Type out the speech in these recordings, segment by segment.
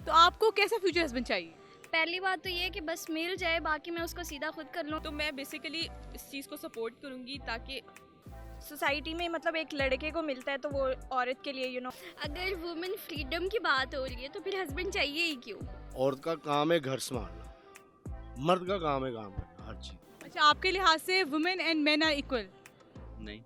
तो आपको कैसा फ्यूचर हस्बैंड चाहिए? पहली बात तो ये है कि बस मिल जाए, बाकी मैं उसको सीधा खुद कर लूँ। तो मैं बेसिकली इस चीज़ को सपोर्ट करूँगी ताकि सोसाइटी में मतलब एक लड़के को मिलता है तो वो औरत के लिए अगर वुमेन फ्रीडम की बात हो रही है तो फिर हस्बैंड चाहिए ही क्यों? औरत का काम है घर संभालना, मर्द का काम है काम करना, हर चीज। अच्छा, आपके लिहाज से women and men are equal? नहीं।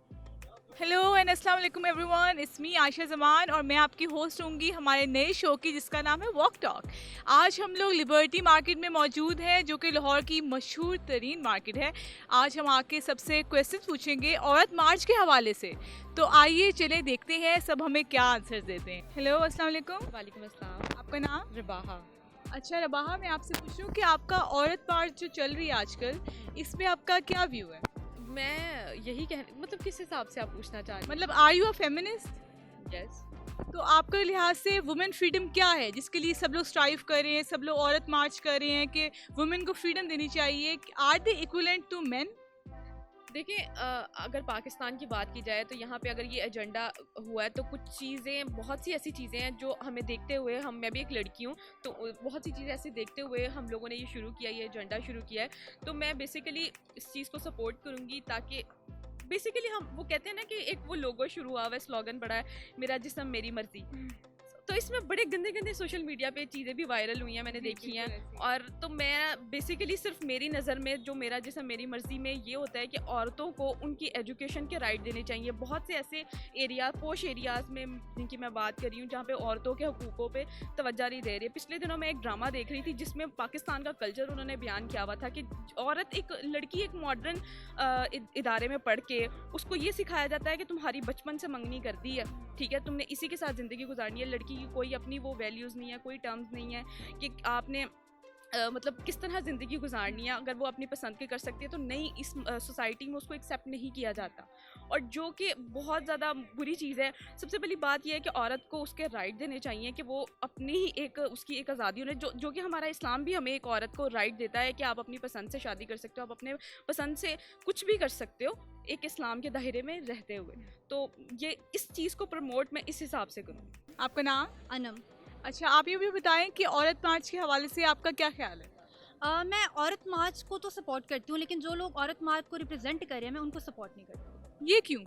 हेलो एंड अस्सलाम वालेकुम everyone, it's me Ayesha Zaman और मैं आपकी होस्ट होंगी हमारे नए शो की जिसका नाम है वॉक टॉक। आज हम लोग लिबर्टी मार्केट में मौजूद हैं जो कि लाहौर की मशहूर तरीन मार्केट है। आज हम आके सबसे क्वेश्चन पूछेंगे औरत मार्च के हवाले से। तो आइए चले देखते हैं सब हमें क्या आंसर देते हैं। हेलो अस्सलाम वालेकुम। वालेकुम अस्सलाम। आपका नाम? रबाहा। अच्छा रबाहा, मैं आपसे पूछ रही हूँ कि आपका औरत मार्च जो चल रही है आजकल, इसमें आपका क्या व्यू है? मैं यही कह मतलब किस हिसाब से आप पूछना चाह रही मतलब आर यू अ फेमिनिस्ट? हैं? यस। तो आपके लिहाज से वुमेन फ्रीडम क्या है जिसके लिए सब लोग स्ट्राइव कर रहे हैं, सब लोग औरत मार्च कर रहे हैं कि वुमेन को फ्रीडम देनी चाहिए? Are they equivalent to men? देखिए अगर पाकिस्तान की बात की जाए तो यहाँ पे अगर ये एजेंडा हुआ है तो कुछ चीज़ें, बहुत सी ऐसी चीज़ें हैं जो हमें देखते हुए, मैं भी एक लड़की हूँ तो बहुत सी चीज़ें ऐसे देखते हुए हम लोगों ने ये शुरू किया, ये एजेंडा शुरू किया है। तो मैं बेसिकली इस चीज़ को सपोर्ट करूँगी ताकि बेसिकली हम वो कहते हैं ना कि एक वो लोगो शुरू हुआ हुआ है, स्लोगन पड़ा है, मेरा जिस्म मेरी मर्जी। तो इसमें बड़े गंदे गंदे सोशल मीडिया पे चीज़ें भी वायरल हुई हैं, मैंने देखी हैं। और तो मैं बेसिकली सिर्फ मेरी नज़र में जो मेरा जिस्म मेरी मर्ज़ी में ये होता है कि औरतों को उनकी एजुकेशन के राइट देने चाहिए। बहुत से ऐसे एरिया, पोश एरियाज़ में जिनकी मैं बात कर रही हूँ जहाँ पे औरतों के हकूक़ों पे तवज्जो नहीं दे रही। पिछले दिनों मैं एक ड्रामा देख रही थी जिसमें पाकिस्तान का कल्चर उन्होंने बयान किया हुआ था कि औरत, एक लड़की एक मॉडर्न इदारे में पढ़ के उसको ये सिखाया जाता है कि तुम्हारी बचपन से मंगनी कर दी है, ठीक है, तुमने इसी के साथ ज़िंदगी गुजारनी है। लड़की की कोई अपनी वो वैल्यूज़ नहीं है, कोई टर्म्स नहीं है कि आपने मतलब किस तरह ज़िंदगी गुजारनी है। अगर वो अपनी पसंद के कर सकती है तो नहीं, इस सोसाइटी में उसको एक्सेप्ट नहीं किया जाता, और जो कि बहुत ज़्यादा बुरी चीज़ है। सबसे पहली बात यह है कि औरत को उसके राइट देने चाहिए कि वो अपनी ही एक उसकी एक आज़ादी होने, जो कि हमारा इस्लाम भी हमें एक औरत को राइट देता है कि आप अपनी पसंद से शादी कर सकते हो, आप अपने पसंद से कुछ भी कर सकते हो एक इस्लाम के दायरे में रहते हुए। तो ये इस चीज़ को प्रमोट मैं इस हिसाब से करूँ। आपका नाम? अनम। अच्छा, आप ये भी बताएं कि औरत मार्च के हवाले से आपका क्या ख्याल है? मैं औरत मार्च को तो सपोर्ट करती हूँ, लेकिन जो लोग औरत मार्च को रिप्रेजेंट कर रहे हैं मैं उनको सपोर्ट नहीं करती, ये क्यों?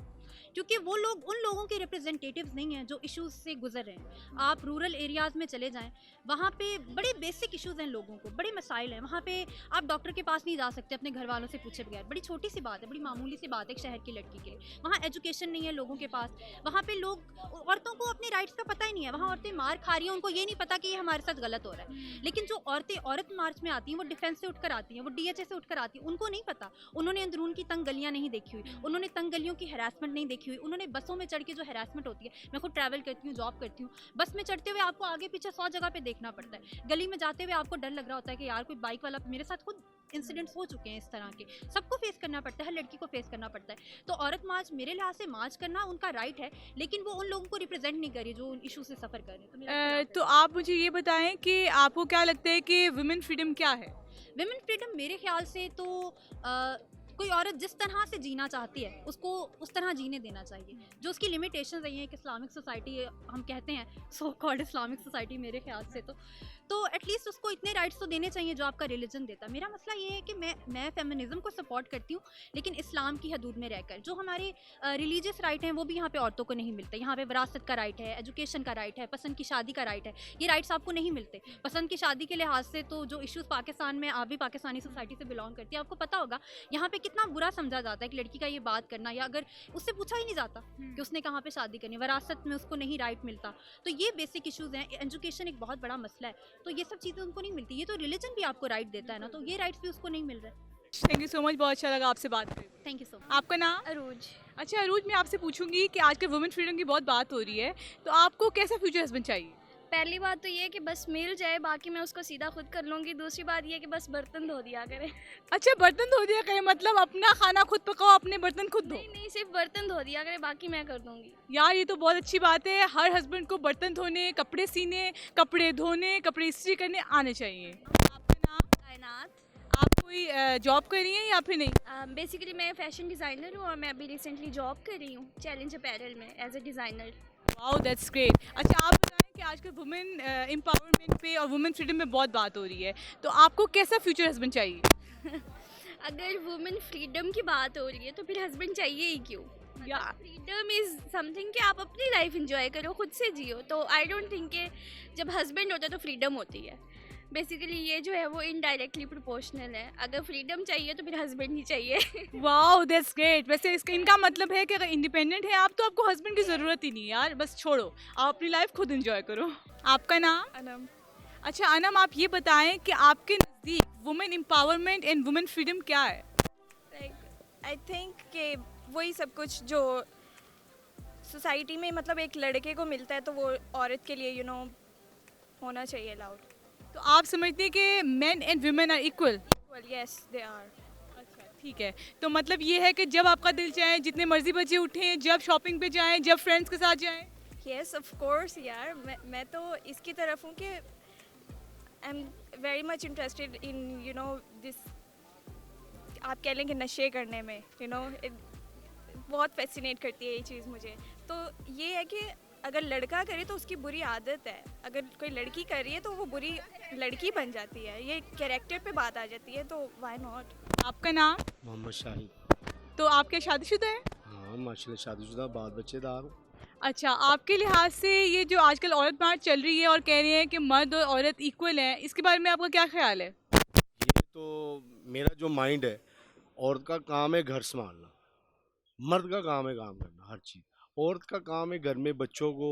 क्योंकि वो लोग उन लोगों के रिप्रेजेंटेटिव्स नहीं हैं जो इश्यूज से गुजर रहे हैं। आप रूरल एरियाज़ में चले जाएं, वहाँ पे बड़े बेसिक इश्यूज हैं, लोगों को बड़े मसाइल हैं। वहाँ पे आप डॉक्टर के पास नहीं जा सकते अपने घर वालों से पूछे बगैर। बड़ी छोटी सी बात है, बड़ी मामूली सी बात है एक शहर की लड़की के लिए। वहाँ एजुकेशन नहीं है लोगों के पास, वहाँ पे औरतों को अपने राइट्स का पता ही नहीं है। वहाँ औरतें मार खा रही हैं, उनको ये नहीं पता कि ये हमारे साथ गलत हो रहा है। लेकिन जो औरतें औरत मार्च में आती हैं वो डिफेंस से उठकर आती हैं, वो DHA से उठकर आती हैं, उनको नहीं पता। उन्होंने अंदरून की तंग गलियाँ नहीं देखी हुई, उन्होंने तंग गलियों की हैरासमेंट नहीं देखी हुई, उन्होंने बसों में चढ़ के जो हैरासमेंट होती है, मैं खुद ट्रैवल करती हूँ, जॉब करती हूँ, बस में चढ़ते हुए आपको आगे पीछे 100 जगह पे देखना पड़ता है। गली में जाते हुए आपको डर लग रहा होता है कि यार कोई बाइक वाला, मेरे साथ खुद इंसिडेंट्स हो चुके हैं इस तरह के। सबको फेस करना पड़ता है, हर लड़की को फेस करना पड़ता है। तो औरत मार्च मेरे लिहाज से मार्च करना उनका राइट है, लेकिन वो उन लोगों को रिप्रेजेंट नहीं कर रही जो उन इशू से सफ़र कर रहे हैं। तो आप मुझे ये बताएं कि आपको क्या लगता है कि वुमेन फ्रीडम क्या है? विमेन फ्रीडम मेरे ख्याल से तो कोई औरत जिस तरह से जीना चाहती है उसको उस तरह जीने देना चाहिए। जो उसकी लिमिटेशंस रही हैं, एक इस्लामिक सोसाइटी हम कहते हैं, सो कॉल्ड इस्लामिक सोसाइटी, मेरे ख्याल से तो एटलीस्ट उसको इतने राइट्स तो देने चाहिए जो आपका रिलीजन देता है। मेरा मसला ये है कि मैं फेमिनिज्म को सपोर्ट करती हूँ, लेकिन इस्लाम की हदूद में रहकर। जो हमारे रिलीजियस राइट हैं वो भी यहाँ पे औरतों को नहीं मिलते। यहाँ पे विरासत का राइट है, एजुकेशन का राइट है, पसंद की शादी का राइट है, ये राइट्स आपको नहीं मिलते। पसंद की शादी के लिहाज से तो जो इश्यूज़ पाकिस्तान में, आप भी पाकिस्तानी सोसाइटी से बिलोंग करती है, आपको पता होगा यहाँ पे कितना बुरा समझा जाता है कि लड़की का ये बात करना, या अगर उससे पूछा ही नहीं जाता कि उसने कहाँ पे शादी करनी है, विरासत में उसको नहीं राइट मिलता। तो ये बेसिक इश्यूज़ हैं। एजुकेशन एक बहुत बड़ा मसला है, तो ये सब चीज़ें उनको नहीं मिलती। ये तो रिलीजन भी आपको राइट देता है ना, तो ये राइट्स भी उसको नहीं मिल रहे। थैंक यू सो मच, बहुत अच्छा लगा आपसे बात करके। Thank you so much. आपका नाम? अरूज। अच्छा अरूज, मैं आपसे पूछूंगी कि आजकल वुमेन फ्रीडम की बहुत बात हो रही है, तो आपको कैसा फ्यूचर हस्बैंड चाहिए? पहली बात तो ये है कि बस मिल जाए, बाकी मैं उसको सीधा खुद कर लूँगी। दूसरी बात ये है कि बस बर्तन धो दिया करे। अच्छा, बर्तन धो दिया करे मतलब अपना खाना खुद पकाओ, अपने बर्तन खुद धो? नहीं नहीं, सिर्फ बर्तन धो दिया करे, बाकी मैं कर दूँगी। यार ये तो बहुत अच्छी बात है। हर हस्बैंड को बर्तन धोने, कपड़े सीने, कपड़े धोने, कपड़े इस्त्री करने आने चाहिए। आपका नाम? कायनात। आप कोई जॉब कर रही हैं या फिर नहीं? बेसिकली मैं फैशन डिज़ाइनर हूँ और मैं अभी रिसेंटली जॉब कर रही हूँ चैलेंज अपैरल में as a designer. Wow, that's great. अच्छा आप बताएं कि आजकल वुमेन एम्पावरमेंट पे और वुमेन फ्रीडम में बहुत बात हो रही है, तो आपको कैसा फ्यूचर हस्बैंड चाहिए? अगर वुमेन फ्रीडम की बात हो रही है तो फिर हस्बैंड चाहिए ही क्यों? या फ्रीडम इज़ समथिंग कि आप अपनी लाइफ इंजॉय करो, खुद से जियो। तो आई डोंट थिंक कि जब हस्बैंड होता है तो फ्रीडम होती है। बेसिकली ये जो है वो इनडायरेक्टली प्रोपोर्शनल है। अगर फ्रीडम चाहिए तो फिर हस्बैंड ही चाहिए। Wow, that's great. वैसे इसका इनका मतलब है कि अगर इंडिपेंडेंट है आप तो आपको हस्बैंड की ज़रूरत ही नहीं है यार, बस छोड़ो, आप अपनी लाइफ खुद एंजॉय करो। आपका नाम? अनम। अच्छा अनम, आप ये बताएं कि आपके नज़दीक women empowerment and women freedom क्या है? लाइक आई थिंक कि वही सब कुछ जो सोसाइटी में मतलब एक लड़के को मिलता है तो वो औरत के लिए होना चाहिए अलाउड। तो आप समझते हैं कि men and women are equal? Well yes they are. अच्छा ठीक है, तो मतलब ये है कि जब आपका दिल चाहे जितने मर्जी बजे उठें, जब शॉपिंग पे जाएं, जब फ्रेंड्स के साथ जाएं। यस ऑफ कोर्स यार, मैं तो इसकी तरफ हूँ कि I am very much interested in this, आप कह लें कि नशे करने में बहुत फैसिनेट करती है ये चीज़ मुझे। तो ये है कि अगर लड़का करे तो उसकी बुरी आदत है, अगर कोई लड़की कर रही है तो वो बुरी लड़की बन जाती है, ये कैरेक्टर पे बात आ जाती है, तो व्हाई नॉट। आपका नाम? मोहम्मद शाहिद। तो आप क्या शादीशुदा हैं? हाँ माशाल्लाह शादीशुदा, बाल बच्चेदार हूँ। अच्छा, आपके लिहाज से ये जो आजकल औरत मार्च चल रही है और कह रहे हैं कि मर्द और औरत इक्वल हैं, इसके बारे में आपका क्या ख्याल है? ये तो मेरा जो माइंड है, औरत का काम है घर संभालना, मर्द का काम है काम करना हर चीज़। औरत का काम है घर में बच्चों को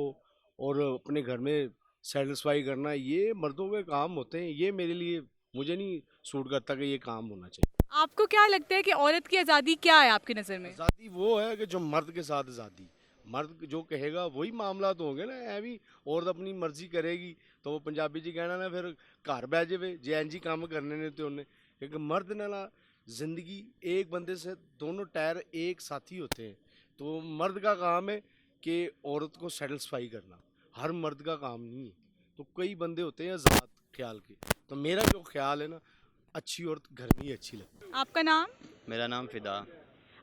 और अपने घर में सेटिस्फाई करना, ये मर्दों के काम होते हैं। ये मेरे लिए, मुझे नहीं सूट करता कि ये काम होना चाहिए। आपको क्या लगता है कि औरत की आज़ादी क्या है आपकी नज़र में? आज़ादी वो है कि जो मर्द के साथ आज़ादी, मर्द जो कहेगा वही मामला तो होंगे ना। ऐ भी औरत अपनी मर्जी करेगी तो वो पंजाबी जी कहना ना, फिर घर बह जावे जे एन जी काम करने ने तो उन्हें। क्योंकि मर्द नाला ज़िंदगी एक बंदे से दोनों टायर एक साथी होते हैं। तो मर्द का काम है कि औरत को सेटिस्फाई करना, हर मर्द का काम नहीं है। तो कई बंदे होते हैं आज़ाद ख्याल के, तो मेरा जो ख्याल है ना, अच्छी औरत घर में ही अच्छी लगती है। आपका नाम? मेरा नाम फ़िदा।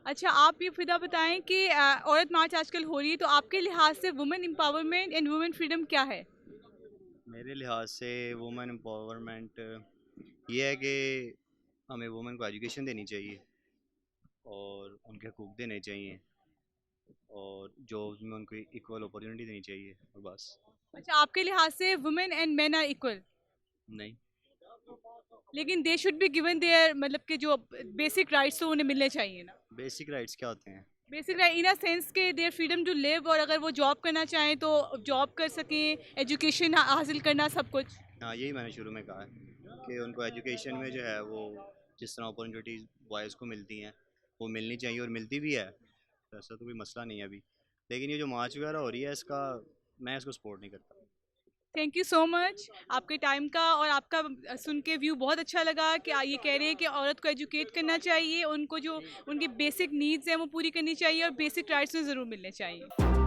अच्छा, आप ये फिदा बताएं कि औरत मार्च आजकल हो रही है, तो आपके लिहाज से women empowerment and women freedom क्या है? मेरे लिहाज से वुमेन एम्पावरमेंट ये है कि हमें वुमेन को एजुकेशन देनी चाहिए और उनके हकूक़ देने चाहिए और जॉब्स में उनको इक्वल अपॉर्चुनिटी देनी चाहिए, और बस। अच्छा, आपके लिहाज से women and men are equal, नहीं, लेकिन they should be given there, मतलब कि जो बेसिक राइट्स तो उन्हें मिलने चाहिए ना। बेसिक राइट्स क्या होते हैं? Basic right in a sense के देयर फ्रीडम टू लिव, और अगर वो जॉब करना चाहें तो जॉब कर सकें, एजुकेशन हासिल करना, सब कुछ। हाँ, यही मैंने शुरू में कहा है कि उनको एजुकेशन में जो है वो जिस तरह अपॉर्चुनिटीज़ बॉयज़ को मिलती हैं वो मिलनी चाहिए, और मिलती भी है। तो ऐसा तो कोई मसला नहीं है अभी, लेकिन ये जो मार्च वगैरह हो रही है इसका मैं इसको सपोर्ट नहीं करता। थैंक यू सो मच आपके टाइम का, और आपका सुन के व्यू बहुत अच्छा लगा कि ये कह रहे हैं कि औरत को एजुकेट करना चाहिए, उनको जो उनकी बेसिक नीड्स हैं वो पूरी करनी चाहिए और बेसिक राइट्स में ज़रूर मिलने चाहिए।